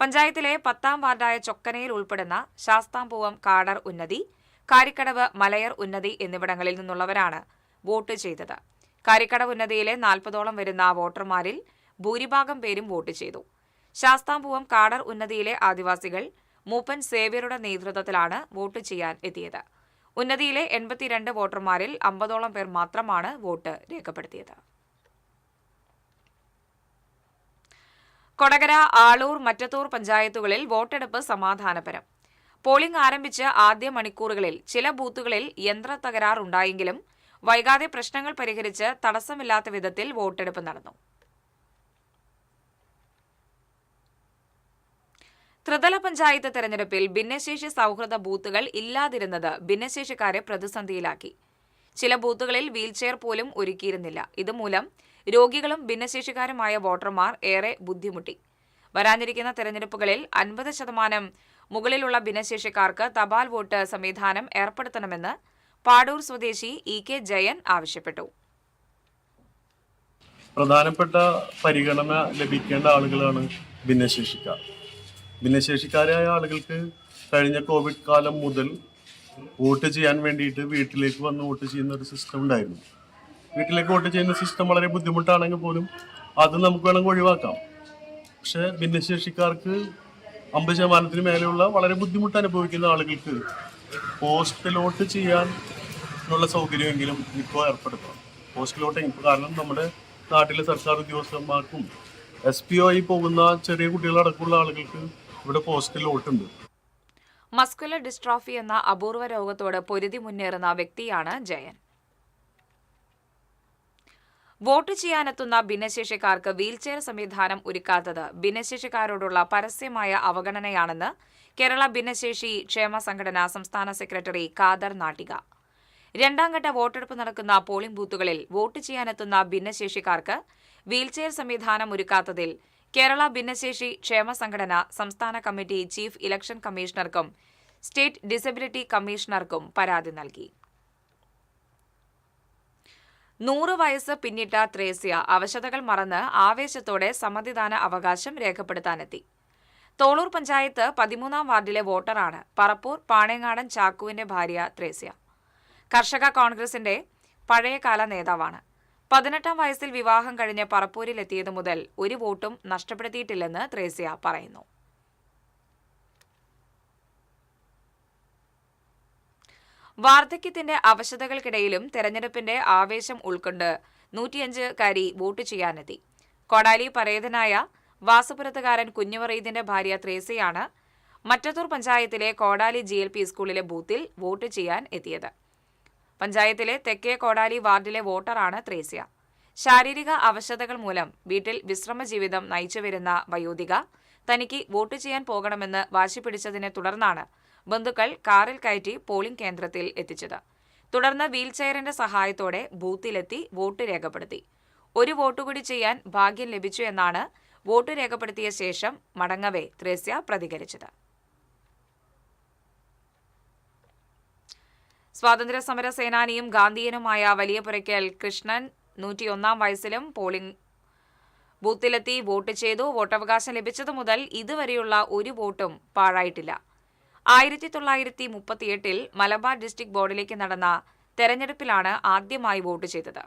പഞ്ചായത്തിലെ 10-ാം വാർഡായ ചൊക്കനയിൽ ഉൾപ്പെടുന്ന ശാസ്താംപൂവം കാടർ ഉന്നതി, കാരിക്കടവ് മലയർ ഉന്നതി എന്നിവിടങ്ങളിൽ നിന്നുള്ളവരാണ് വോട്ട് ചെയ്തത്. കാരിക്കടവ് ഉന്നതിയിലെ 40ഓളം വരുന്ന വോട്ടർമാരിൽ ഭൂരിഭാഗം പേരും വോട്ട് ചെയ്തു. ശാസ്താംപൂവം കാടർ ഉന്നതിയിലെ ആദിവാസികൾ മൂപ്പൻ സേവ്യറുടെ നേതൃത്വത്തിലാണ് വോട്ട് ചെയ്യാൻ എത്തിയത്. ഉന്നതിയിലെ 82 വോട്ടർമാരിൽ 50ഓളം പേർ മാത്രമാണ് വോട്ട് രേഖപ്പെടുത്തിയത്. കൊടകര, ആളൂർ, മറ്റത്തൂർ പഞ്ചായത്തുകളിൽ വോട്ടെടുപ്പ് സമാധാനപരം. പോളിംഗ് ആരംഭിച്ച ആദ്യ മണിക്കൂറുകളിൽ ചില ബൂത്തുകളിൽ യന്ത്ര തകരാർ ഉണ്ടായെങ്കിലും വൈകാതെ പ്രശ്നങ്ങൾ പരിഹരിച്ച് തടസ്സമില്ലാത്ത വിധത്തിൽ വോട്ടെടുപ്പ് നടന്നു. ത്രിതല പഞ്ചായത്ത് തെരഞ്ഞെടുപ്പിൽ ഭിന്നശേഷി സൗഹൃദ ബൂത്തുകൾ ഇല്ലാതിരുന്നത് ഭിന്നശേഷിക്കാരെ പ്രതിസന്ധിയിലാക്കി. ചില ബൂത്തുകളിൽ വീൽചെയർ പോലും ഒരുക്കിയിരുന്നില്ല. ഇതുമൂലം രോഗികളും ഭിന്നശേഷിക്കാരുമായ വോട്ടർമാർ ഏറെ ബുദ്ധിമുട്ടി. വരാനിരിക്കുന്ന തെരഞ്ഞെടുപ്പുകളിൽ 50% മുകളിലുള്ള ഭിന്നശേഷിക്കാർക്ക് തപാൽ വോട്ട് സംവിധാനം ഏർപ്പെടുത്തണമെന്ന് പാടൂർ സ്വദേശി EK ജയൻ ആവശ്യപ്പെട്ടു. പ്രധാനപ്പെട്ട പരിഗണന ലഭിക്കേണ്ട ആളുകളാണ് ഭിന്നശേഷിക്കാർ. ഭിന്നശേഷിക്കാരായ ആളുകൾക്ക് കഴിഞ്ഞ കോവിഡ് കാലം മുതൽ വോട്ട് ചെയ്യാൻ വേണ്ടിയിട്ട് വീട്ടിലേക്ക് വന്ന് വോട്ട് ചെയ്യുന്ന ഒരു സിസ്റ്റം ഉണ്ടായിരുന്നു. വീട്ടിലേക്ക് വോട്ട് ചെയ്യുന്ന സിസ്റ്റം വളരെ ബുദ്ധിമുട്ടാണെങ്കിൽ പോലും അത് നമുക്ക് വേണമെങ്കിൽ ഒഴിവാക്കാം. പക്ഷെ ഭിന്നശേഷിക്കാർക്ക് 50% മേലെയുള്ള വളരെ ബുദ്ധിമുട്ട് അനുഭവിക്കുന്ന ആളുകൾക്ക് പോസ്റ്റലോട്ട് ചെയ്യാനുള്ള സൗകര്യമെങ്കിലും ഇപ്പോൾ ഏർപ്പെടുത്തണം. പോസ്റ്റലോട്ട് കാരണം നമ്മുടെ നാട്ടിലെ സർക്കാർ ഉദ്യോഗസ്ഥന്മാർക്കും SPO ആയി പോകുന്ന ചെറിയ കുട്ടികളടക്കമുള്ള ആളുകൾക്ക് ഇവിടെ പോസ്റ്റലോട്ടുണ്ട്. മസ്കുലർ ഡിസ്ട്രോഫി എന്ന അപൂർവ രോഗത്തോട് പൊരുതി മുന്നേറുന്ന വ്യക്തിയാണ് ജയൻ. വോട്ട് ചെയ്യാനെത്തുന്ന ഭിന്നശേഷിക്കാർക്ക് വീൽചെയർ സംവിധാനം ഒരുക്കാത്തത് ഭിന്നശേഷിക്കാരോടുള്ള പരസ്യമായ അവഗണനയാണെന്ന് കേരള ഭിന്നശേഷി ക്ഷേമ സംഘടന സംസ്ഥാന സെക്രട്ടറി ഖാദർ നാട്ടിക. 2ാം ഘട്ട വോട്ടെടുപ്പ് നടക്കുന്ന പോളിംഗ് ബൂത്തുകളിൽ വോട്ട് ചെയ്യാനെത്തുന്ന ഭിന്നശേഷിക്കാർക്ക് വീൽചെയർ സംവിധാനം ഒരുക്കാത്തതിൽ കേരള ഭിന്നശേഷി ക്ഷേമ സംഘടന സംസ്ഥാന കമ്മിറ്റി ചീഫ് ഇലക്ഷൻ കമ്മീഷണർക്കും സ്റ്റേറ്റ് ഡിസബിലിറ്റി കമ്മീഷണർക്കും പരാതി നൽകി. 100 വയസ്സ് പിന്നിട്ട ത്രേസ്യ അവശതകൾ മറന്ന് ആവേശത്തോടെ സമ്മതിദാന അവകാശം രേഖപ്പെടുത്താനെത്തി. തോളൂർ പഞ്ചായത്ത് 13-ാം വാർഡിലെ വോട്ടറാണ് പറപ്പൂർ പാണേങ്ങാടൻ ചാക്കുവിന്റെ ഭാര്യ ത്രേസ്യ. കർഷക കോൺഗ്രസിന്റെ പഴയകാല നേതാവാണ്. 18-ാം വയസ്സിൽ വിവാഹം കഴിഞ്ഞ് പറപ്പൂരിലെത്തിയതു മുതൽ ഒരു വോട്ടും നഷ്ടപ്പെടുത്തിയിട്ടില്ലെന്ന് ത്രേസ്യ പറയുന്നു. വാർദ്ധക്യത്തിന്റെ അവശതകൾക്കിടയിലും തെരഞ്ഞെടുപ്പിന്റെ ആവേശം ഉൾക്കൊണ്ട് 105-കാരി വോട്ട് ചെയ്യാനെത്തി. കൊടാലി പരേതനായ വാസുപുരത്തുകാരൻ കുഞ്ഞുവറീദിന്റെ ഭാര്യ ത്രേസ്യയാണ് മറ്റത്തൂർ പഞ്ചായത്തിലെ കോടാലി GLP സ്കൂളിലെ ബൂത്തിൽ വോട്ട് ചെയ്യാൻ എത്തിയത്. പഞ്ചായത്തിലെ തെക്കേ കോടാലി വാർഡിലെ വോട്ടറാണ് ത്രേസ്യ. ശാരീരിക അവശതകൾ മൂലം വീട്ടിൽ വിശ്രമ ജീവിതം നയിച്ചുവരുന്ന വയോധിക തനിക്ക് വോട്ട് ചെയ്യാൻ പോകണമെന്ന് വാശി പിടിച്ചതിനെ തുടർന്നാണ് ബന്ധുക്കൾ കാറിൽ കയറ്റി പോളിംഗ് കേന്ദ്രത്തിൽ എത്തിച്ചത്. തുടർന്ന് വീൽചെയറിന്റെ സഹായത്തോടെ ബൂത്തിലെത്തി വോട്ട് രേഖപ്പെടുത്തി. ഒരു വോട്ടുകൂടി ചെയ്യാൻ ഭാഗ്യം ലഭിച്ചു എന്നാണ് വോട്ട് രേഖപ്പെടുത്തിയ ശേഷം മടങ്ങവേ ത്രേസ്യ പ്രതികരിച്ചത്. സ്വാതന്ത്ര്യ സമര സേനാനിയും ഗാന്ധിയനുമായ വലിയപുരയ്ക്കൽ കൃഷ്ണൻ 101 വയസ്സിലും പോളിംഗ് ബൂത്തിലെത്തി വോട്ട് ചെയ്തു. വോട്ടവകാശം ലഭിച്ചതു മുതൽ ഇതുവരെയുള്ള ഒരു വോട്ടും പാഴായിട്ടില്ല. 1938 മലബാർ ഡിസ്ട്രിക്ട് ബോർഡിലേക്ക് നടന്ന തെരഞ്ഞെടുപ്പിലാണ് ആദ്യമായി വോട്ട് ചെയ്തത്.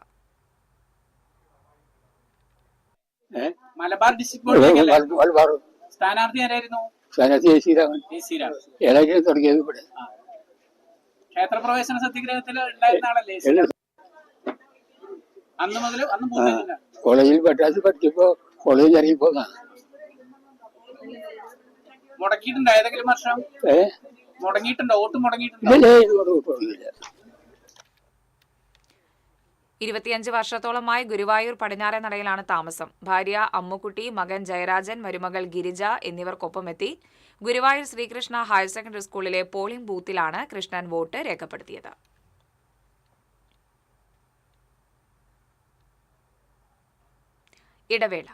മലബാർ ഡിസ്ട്രിക്ട് ബോർഡിലേക്ക് സ്ഥാനാർത്ഥി ആരായിരുന്നു? തുടങ്ങിയത് ഇവിടെ ക്ഷേത്രപ്രവേശന സത്യഗ്രഹത്തിൽ ഉണ്ടായിരുന്ന ആളല്ലേ? അന്ന് മുതൽ കോളേജിൽ പഠിച്ചപ്പോ കോളേജിൽ ഇറങ്ങിപ്പോന്നാണ്. മുടക്കിയിട്ടുണ്ടോ? ഏതെങ്കിലും വർഷം മുടങ്ങിയിട്ടുണ്ടോ? വോട്ട് മുടങ്ങിയിട്ടുണ്ടോ? 25 വർഷത്തോളമായി ഗുരുവായൂർ പടിഞ്ഞാറെ നടയിലാണ് താമസം. ഭാര്യ അമ്മുക്കുട്ടി, മകൻ ജയരാജൻ, മരുമകൾ ഗിരിജ എന്നിവർക്കൊപ്പമെത്തി ഗുരുവായൂർ ശ്രീകൃഷ്ണ ഹയർ സെക്കൻഡറി സ്കൂളിലെ പോളിംഗ് ബൂത്തിലാണ് കൃഷ്ണൻ വോട്ട് രേഖപ്പെടുത്തിയത്. ഇടവേള.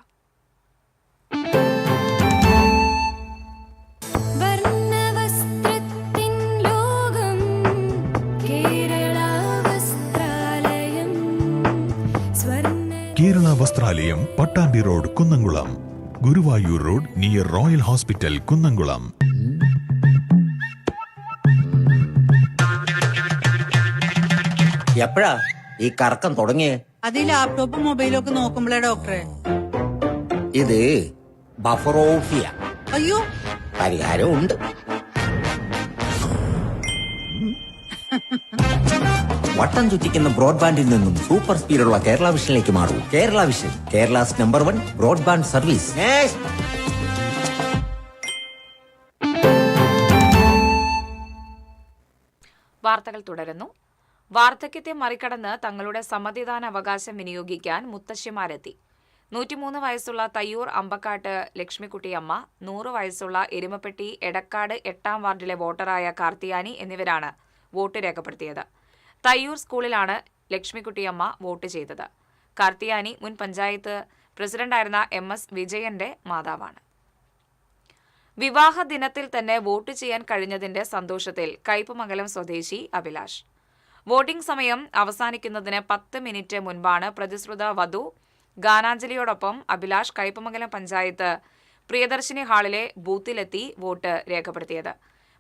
Kerala Vasthralayam, Pattambi road, Kunnamkulam. Guruvayur road near royal hospital, Kunnamkulam. എപ്പോഴാ ഈ കറക്കം തുടങ്ങിയേ? അത് ലാപ്ടോപ്പും മൊബൈലും ഒക്കെ നോക്കുമ്പോഴേ ഡോക്ടറെ. ഇത് ബഫറോഫിയ. അയ്യോ, പരിഹാരം ഉണ്ട്. വട്ടം ചുറ്റിക്കുന്ന ബ്രോഡ്ബാൻഡിൽ നിന്നും സൂപ്പർ സ്പീഡുള്ള കേരള വിഷനിലേക്ക് മാറൂ. Kerala vision, Kerala's number 1 broadband service. വാർത്തകൾ തുടരുന്നു. വാർദ്ധക്യത്തെ മറികടന്ന് തങ്ങളുടെ സമ്മതിദാന അവകാശം വിനിയോഗിക്കാൻ മുത്തശ്ശിമാരെത്തി. 103 വയസ്സുള്ള തയ്യൂർ അമ്പക്കാട്ട് ലക്ഷ്മിക്കുട്ടിയമ്മ, 100 വയസ്സുള്ള എരുമപ്പെട്ടി എടക്കാട് 8ാം വാർഡിലെ വോട്ടറായ കാർത്തിയാനി എന്നിവരാണ് വോട്ട് രേഖപ്പെടുത്തിയത്. തയ്യൂർ സ്കൂളിലാണ് ലക്ഷ്മിക്കുട്ടിയമ്മ വോട്ട് ചെയ്തത്. കാർത്തിയാനി മുൻ പഞ്ചായത്ത് പ്രസിഡന്റായിരുന്ന MS വിജയന്റെ മാതാവാണ്. വിവാഹ ദിനത്തിൽ തന്നെ വോട്ട് ചെയ്യാൻ കഴിഞ്ഞതിന്റെ സന്തോഷത്തിൽ കയ്പമംഗലം സ്വദേശി അഭിലാഷ്. വോട്ടിംഗ് സമയം അവസാനിക്കുന്നതിന് 10 മിനിറ്റ് മുൻപാണ് പ്രതിശ്രുത വധു ഗാനാഞ്ജലിയോടൊപ്പം അഭിലാഷ് കയ്പമംഗലം പഞ്ചായത്ത് പ്രിയദർശിനി ഹാളിലെ ബൂത്തിലെത്തി വോട്ട് രേഖപ്പെടുത്തിയത്.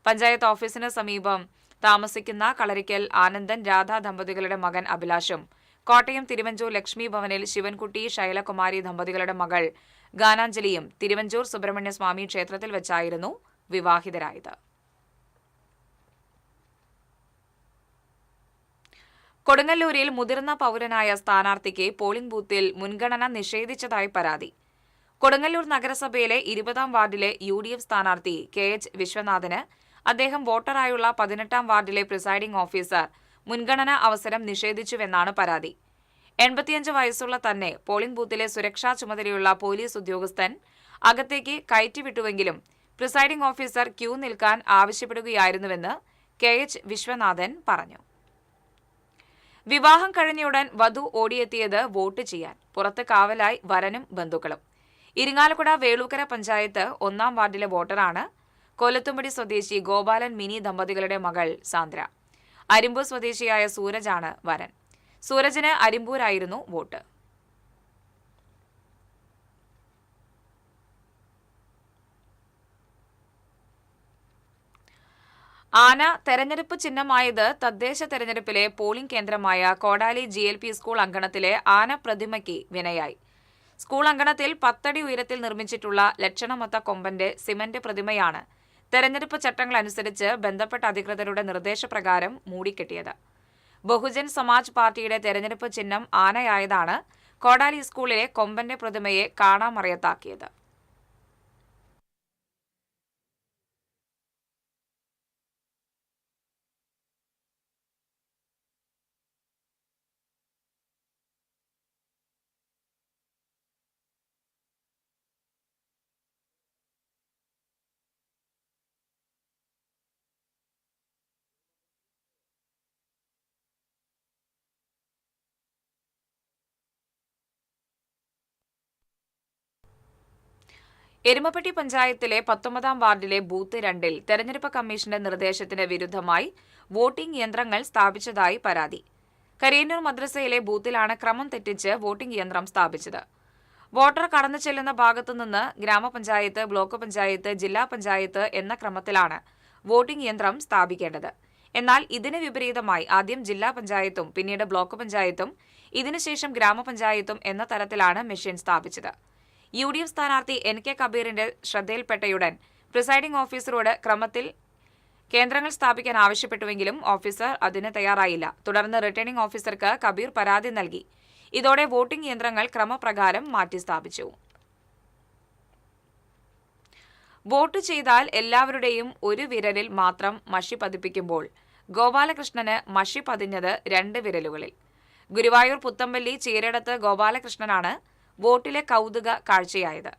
പഞ്ചായത്ത് ഓഫീസിന് സമീപം താമസിക്കുന്ന കളരിക്കൽ ആനന്ദൻ രാധ ദമ്പതികളുടെ മകൻ അഭിലാഷും കോട്ടയം തിരുവഞ്ചൂർ ലക്ഷ്മി ഭവനിൽ ശിവൻകുട്ടി ശൈലകുമാരി ദമ്പതികളുടെ മകൾ ഗാനാഞ്ജലിയും തിരുവഞ്ചൂർ സുബ്രഹ്മണ്യ സ്വാമി ക്ഷേത്രത്തിൽ വെച്ചായിരുന്നു വിവാഹിതരായത്. കൊടുങ്ങല്ലൂരിൽ മുതിർന്ന പൌരനായ സ്ഥാനാർത്ഥിക്ക് പോളിംഗ് ബൂത്തിൽ മുൻഗണന നിഷേധിച്ചതായി പരാതി. കൊടുങ്ങല്ലൂർ നഗരസഭയിലെ 20ാം വാർഡിലെ UDF സ്ഥാനാർത്ഥി KH വിശ്വനാഥന് അദ്ദേഹം വോട്ടറായുള്ള 18ാം വാർഡിലെ പ്രിസൈഡിംഗ് ഓഫീസർ മുൻഗണനാ അവസരം നിഷേധിച്ചുവെന്നാണ് പരാതി. 85 വയസ്സുള്ള തന്നെ പോളിംഗ് ബൂത്തിലെ സുരക്ഷാ ചുമതലയുള്ള പോലീസ് ഉദ്യോഗസ്ഥൻ അകത്തേക്ക് കയറ്റിവിട്ടുവെങ്കിലും പ്രിസൈഡിംഗ് ഓഫീസർ ക്യൂ നിൽക്കാൻ ആവശ്യപ്പെടുകയായിരുന്നുവെന്ന് KH വിശ്വനാഥൻ പറഞ്ഞു. വിവാഹം കഴിഞ്ഞയുടൻ വധു ഓടിയെത്തിയത് വോട്ട് ചെയ്യാൻ. പുറത്ത് കാവലായി വരനും ബന്ധുക്കളും. ഇരിങ്ങാലക്കുട വേളൂക്കര പഞ്ചായത്ത് 1ാം വാർഡിലെ വോട്ടറാണ് കൊല്ലത്തുംപടി സ്വദേശി ഗോപാലൻ മിനി ദമ്പതികളുടെ മകൾ സാന്ദ്ര. അരിമ്പൂർ സ്വദേശിയായ സൂരജാണ് വരൻ. സൂരജിന് അരിമ്പൂരായിരുന്നു വോട്ട്. ആന തെരഞ്ഞെടുപ്പ് ചിഹ്നമായത് തദ്ദേശ തെരഞ്ഞെടുപ്പിലെ പോളിംഗ് കേന്ദ്രമായ കോടാലി GLP സ്കൂൾ അങ്കണത്തിലെ ആന പ്രതിമയ്ക്ക് വിനയായി. സ്കൂൾ അങ്കണത്തിൽ 10 അടി ഉയരത്തിൽ നിർമ്മിച്ചിട്ടുള്ള ലക്ഷണമൊത്ത കൊമ്പന്റെ സിമന്റ് പ്രതിമയാണ് തെരഞ്ഞെടുപ്പ് ചട്ടങ്ങളനുസരിച്ച് ബന്ധപ്പെട്ട അധികൃതരുടെ നിർദ്ദേശപ്രകാരം മൂടിക്കെട്ടിയത്. ബഹുജൻ സമാജ് പാർട്ടിയുടെ തെരഞ്ഞെടുപ്പ് ചിഹ്നം ആനയായതാണ് കോടാലി സ്കൂളിലെ കൊമ്പന്റെ പ്രതിമയെ കാണാമറയത്താക്കിയത്. എരുമപ്പെട്ടി പഞ്ചായത്തിലെ 19-ാം വാർഡിലെ ബൂത്ത് 2-ൽ തെരഞ്ഞെടുപ്പ് കമ്മീഷന്റെ നിർദ്ദേശത്തിന് വിരുദ്ധമായി വോട്ടിംഗ് യന്ത്രങ്ങൾ സ്ഥാപിച്ചതായി പരാതി. കരിയന്നൂർ മദ്രസയിലെ ബൂത്തിലാണ് ക്രമം തെറ്റിച്ച് വോട്ടിംഗ് യന്ത്രം സ്ഥാപിച്ചത്. വോട്ടർ കടന്നു ചെല്ലുന്ന ഭാഗത്തുനിന്ന് ഗ്രാമപഞ്ചായത്ത്, ബ്ലോക്ക് പഞ്ചായത്ത്, ജില്ലാ പഞ്ചായത്ത് എന്ന ക്രമത്തിലാണ് വോട്ടിംഗ് യന്ത്രം സ്ഥാപിക്കേണ്ടത്. എന്നാൽ ഇതിന് വിപരീതമായി ആദ്യം ജില്ലാ പഞ്ചായത്തും പിന്നീട് ബ്ലോക്ക് പഞ്ചായത്തും ഇതിനുശേഷം ഗ്രാമപഞ്ചായത്തും എന്ന തരത്തിലാണ് മെഷീൻ സ്ഥാപിച്ചത്. UDF സ്ഥാനാർത്ഥി NK കബീറിന്റെ ശ്രദ്ധയിൽപ്പെട്ടയുടൻ പ്രിസൈഡിംഗ് ഓഫീസറോട് ക്രമത്തിൽ കേന്ദ്രങ്ങൾ സ്ഥാപിക്കാൻ ആവശ്യപ്പെട്ടുവെങ്കിലും ഓഫീസർ അതിന് തയ്യാറായില്ല. തുടർന്ന് റിട്ടേണിംഗ് ഓഫീസർക്ക് കബീർ പരാതി നൽകി. ഇതോടെ വോട്ടിംഗ് യന്ത്രങ്ങൾ ക്രമപ്രകാരം മാറ്റി സ്ഥാപിച്ചു. വോട്ട് ചെയ്താൽ എല്ലാവരുടെയും ഒരു വിരലിൽ മാത്രം മഷി പതിപ്പിക്കുമ്പോൾ ഗോപാലകൃഷ്ണന് മഷി പതിഞ്ഞത് 2 വിരലുകളിൽ. ഗുരുവായൂർ പുത്തമ്പള്ളി ചീരടത്ത് ഗോപാലകൃഷ്ണനാണ് വോട്ടിലെ കൗതുക കാഴ്ചയായത്.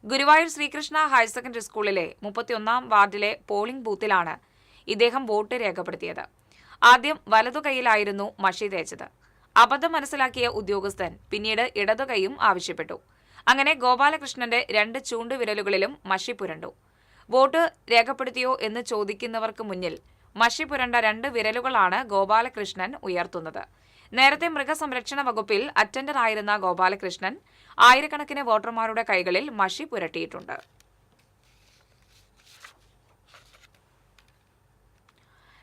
ഗുരുവായൂർ ശ്രീകൃഷ്ണ ഹയർ സെക്കൻഡറി സ്കൂളിലെ 31-ാം വാർഡിലെ പോളിംഗ് ബൂത്തിലാണ് ഇദ്ദേഹം വോട്ട് രേഖപ്പെടുത്തിയത്. ആദ്യം വലതുകൈയിലായിരുന്നു മഷി തേച്ചത്. അബദ്ധം മനസ്സിലാക്കിയ ഉദ്യോഗസ്ഥൻ പിന്നീട് ഇടതുകൈയും ആവശ്യപ്പെട്ടു. അങ്ങനെ ഗോപാലകൃഷ്ണന്റെ 2 ചൂണ്ടുവിരലുകളിലും മഷി പുരണ്ടു. വോട്ട് രേഖപ്പെടുത്തിയോ എന്ന് ചോദിക്കുന്നവർക്ക് മുന്നിൽ മഷി പുരണ്ട 2 വിരലുകളാണ് ഗോപാലകൃഷ്ണൻ ഉയർത്തുന്നത്. നേരത്തെ മൃഗസംരക്ഷണ വകുപ്പിൽ അറ്റൻഡർ ആയിരുന്ന ഗോപാലകൃഷ്ണൻ ആയിരക്കണക്കിന് വോട്ടർമാരുടെ കൈകളിൽ മഷി പുരട്ടിയിട്ടുണ്ട്.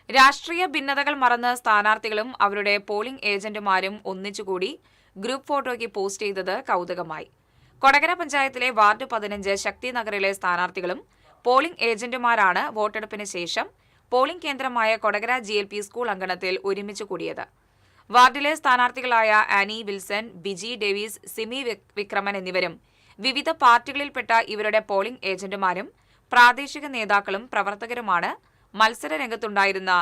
രാഷ്ട്രീയ ഭിന്നതകൾ മറന്ന് സ്ഥാനാർത്ഥികളും അവരുടെ പോളിംഗ് ഏജന്റുമാരും ഒന്നിച്ചുകൂടി ഗ്രൂപ്പ് ഫോട്ടോയ്ക്ക് പോസ്റ്റ് ചെയ്തത് കൗതുകമായി. കൊടകര പഞ്ചായത്തിലെ വാർഡ് 15 ശക്തിനഗറിലെ സ്ഥാനാർത്ഥികളും പോളിംഗ് ഏജന്റുമാരാണ് വോട്ടെടുപ്പിന് ശേഷം പോളിംഗ് കേന്ദ്രമായ കൊടകര GLP സ്കൂൾ അങ്കണത്തിൽ ഒരുമിച്ച് കൂടിയത്. വാർഡിലെ സ്ഥാനാർത്ഥികളായ ആനി വിൽസൺ, ബിജി ഡേവിസ്, സിമി വിക്രമൻ എന്നിവരും വിവിധ പാർട്ടികളിൽപ്പെട്ട ഇവരുടെ പോളിംഗ് ഏജന്റുമാരും പ്രാദേശിക നേതാക്കളും പ്രവർത്തകരുമാണ് മത്സര രംഗത്തുണ്ടായിരുന്ന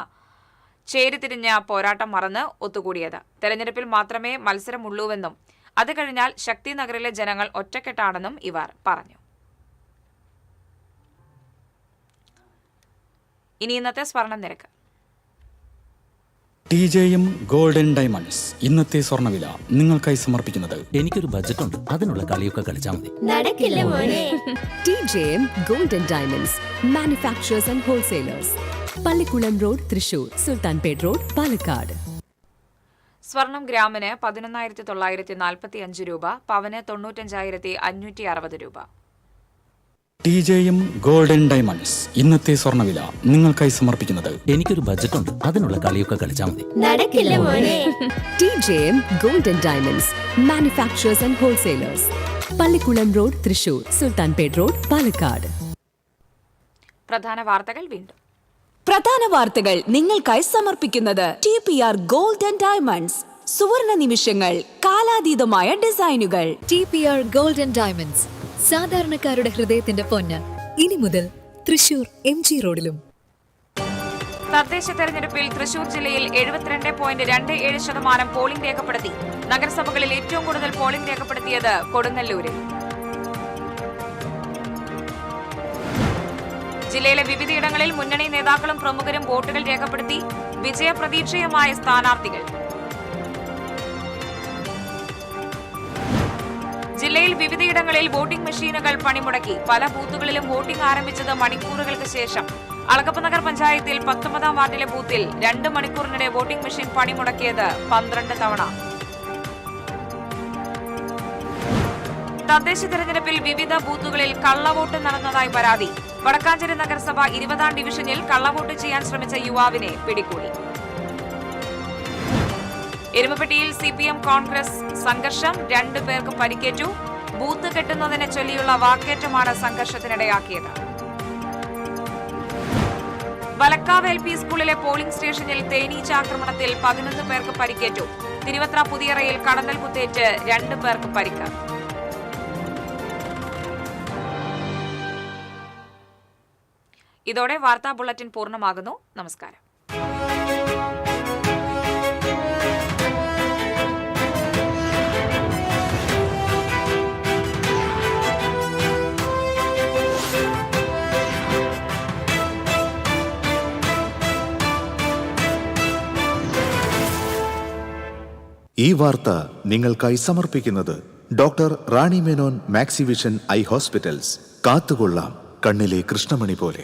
ചേരിതിരിഞ്ഞ പോരാട്ടം മറന്ന് ഒത്തുകൂടിയത്. തെരഞ്ഞെടുപ്പിൽ മാത്രമേ മത്സരമുള്ളൂവെന്നും അത് കഴിഞ്ഞാൽ ശക്തിനഗറിലെ ജനങ്ങൾ ഒറ്റക്കെട്ടാണെന്നും ഇവർ പറഞ്ഞു. ഇനി ഇന്നത്തെ സ്വർണ്ണ നിരക്ക്. TJM ഗോൾഡൻ ഡയമണ്ട്സ് ഇന്നത്തെ സ്വർണ്ണവില നിങ്ങൾക്കായി സമർപ്പിക്കുന്നത്. എനിക്കൊരു ബജറ്റ് ഉണ്ട്, അതിനുള്ള കളിയൊക്കെ കളിച്ചാൽ മതി. നടക്കില്ല മോനെ. TJM golden diamonds manufacturers and wholesalers, Pallikulam road, Thrissur, Sultanpet road, Palakkad. സ്വർണം ഗ്രാമിന് 11,945 രൂപ, പവന് 95,560 രൂപ. TJM ഗോൾഡൻ ഡയമണ്ട്സ് ഇന്നത്തെ സ്വർണ്ണവില നിങ്ങൾക്കായി സമർപ്പിക്കുന്നത്. എനിക്കൊരു ബജറ്റ് ഉണ്ട്, അതിനുള്ള കളിയൊക്കെ കളിച്ചാൽ മതി. നടക്കില്ല മോനെ. TJM golden diamonds manufacturers and wholesalers, Pallikulam road, Thrissur, Sultanpet road, Palakkad. പ്രധാന വാർത്തകൾ വീണ്ടും. പ്രധാന വാർത്തകൾ നിങ്ങൾക്കായി സമർപ്പിക്കുന്നത് TPR ഗോൾഡൻ ഡയമണ്ട്സ്, സുവർണ നിമിഷങ്ങൾ, കാലാതീതമായ ഡിസൈനുകൾ. TPR ഗോൾഡൻ ഡയമണ്ട്സ്, സാധാരണക്കാരുടെ ഹൃദയത്തിന്റെ പൊന്ന്. ഇനി മുതൽ തൃശൂർ MG റോഡിലും. തദ്ദേശ തെരഞ്ഞെടുപ്പിൽ തൃശൂർ ജില്ലയിൽ 72.27% പോളിംഗ് രേഖപ്പെടുത്തി. നഗരസഭകളിൽ ഏറ്റവും കൂടുതൽ പോളിംഗ് രേഖപ്പെടുത്തിയത് കൊടുങ്ങല്ലൂരിൽ. ജില്ലയിലെ വിവിധയിടങ്ങളിൽ മുന്നണി നേതാക്കളും പ്രമുഖരും വോട്ടുകൾ രേഖപ്പെടുത്തി. വിജയപ്രതീക്ഷയുമായ സ്ഥാനാർത്ഥികൾ. ജില്ലയിൽ വിവിധയിടങ്ങളിൽ വോട്ടിംഗ് മെഷീനുകൾ പണിമുടക്കി. പല ബൂത്തുകളിലും വോട്ടിംഗ് ആരംഭിച്ചത് മണിക്കൂറുകൾക്ക് ശേഷം. അളഗപ്പ നഗർ പഞ്ചായത്തിൽ 19-ാം വാർഡിലെ ബൂത്തിൽ 2 മണിക്കൂറിനിടെ വോട്ടിംഗ് മെഷീൻ പണിമുടക്കിയത് 12 തവണ. തദ്ദേശ തെരഞ്ഞെടുപ്പിൽ വിവിധ ബൂത്തുകളിൽ കള്ളവോട്ട് നടന്നതായി പരാതി. വടക്കാഞ്ചേരി നഗരസഭ 20-ാം ഡിവിഷനിൽ കള്ളവോട്ട് ചെയ്യാൻ ശ്രമിച്ച യുവാവിനെ പിടികൂടി. എരുമപ്പെട്ടിയിൽ CPM കോൺഗ്രസ് സംഘർഷം, 2 പേർക്ക് പരിക്കേറ്റു. ബൂത്ത് കെട്ടുന്നതിനെ ചൊല്ലിയുള്ള വാക്കേറ്റമാണ് സംഘർഷത്തിനിടയാക്കിയത്. വലക്കാവ് LP സ്കൂളിലെ പോളിംഗ് സ്റ്റേഷനിൽ തേനീച്ച ആക്രമണത്തിൽ 11 പേർക്ക് പരിക്കേറ്റു. തിരുവത്ര പുതിയറയിൽ കടന്നൽ കുത്തേറ്റ് 2 പേർക്ക് പരിക്ക്. ഇതോടെ വാർത്താ ബുള്ളറ്റിൻ പൂർണ്ണമാകുന്നു. നമസ്കാരം. ഈ വാർത്ത നിങ്ങൾക്കായി സമർപ്പിക്കുന്നത് doctor Rani Menon Maxivision I hospitals. കാത്തുകൊള്ളാം കണ്ണിലെ കൃഷ്ണമണി പോലെ.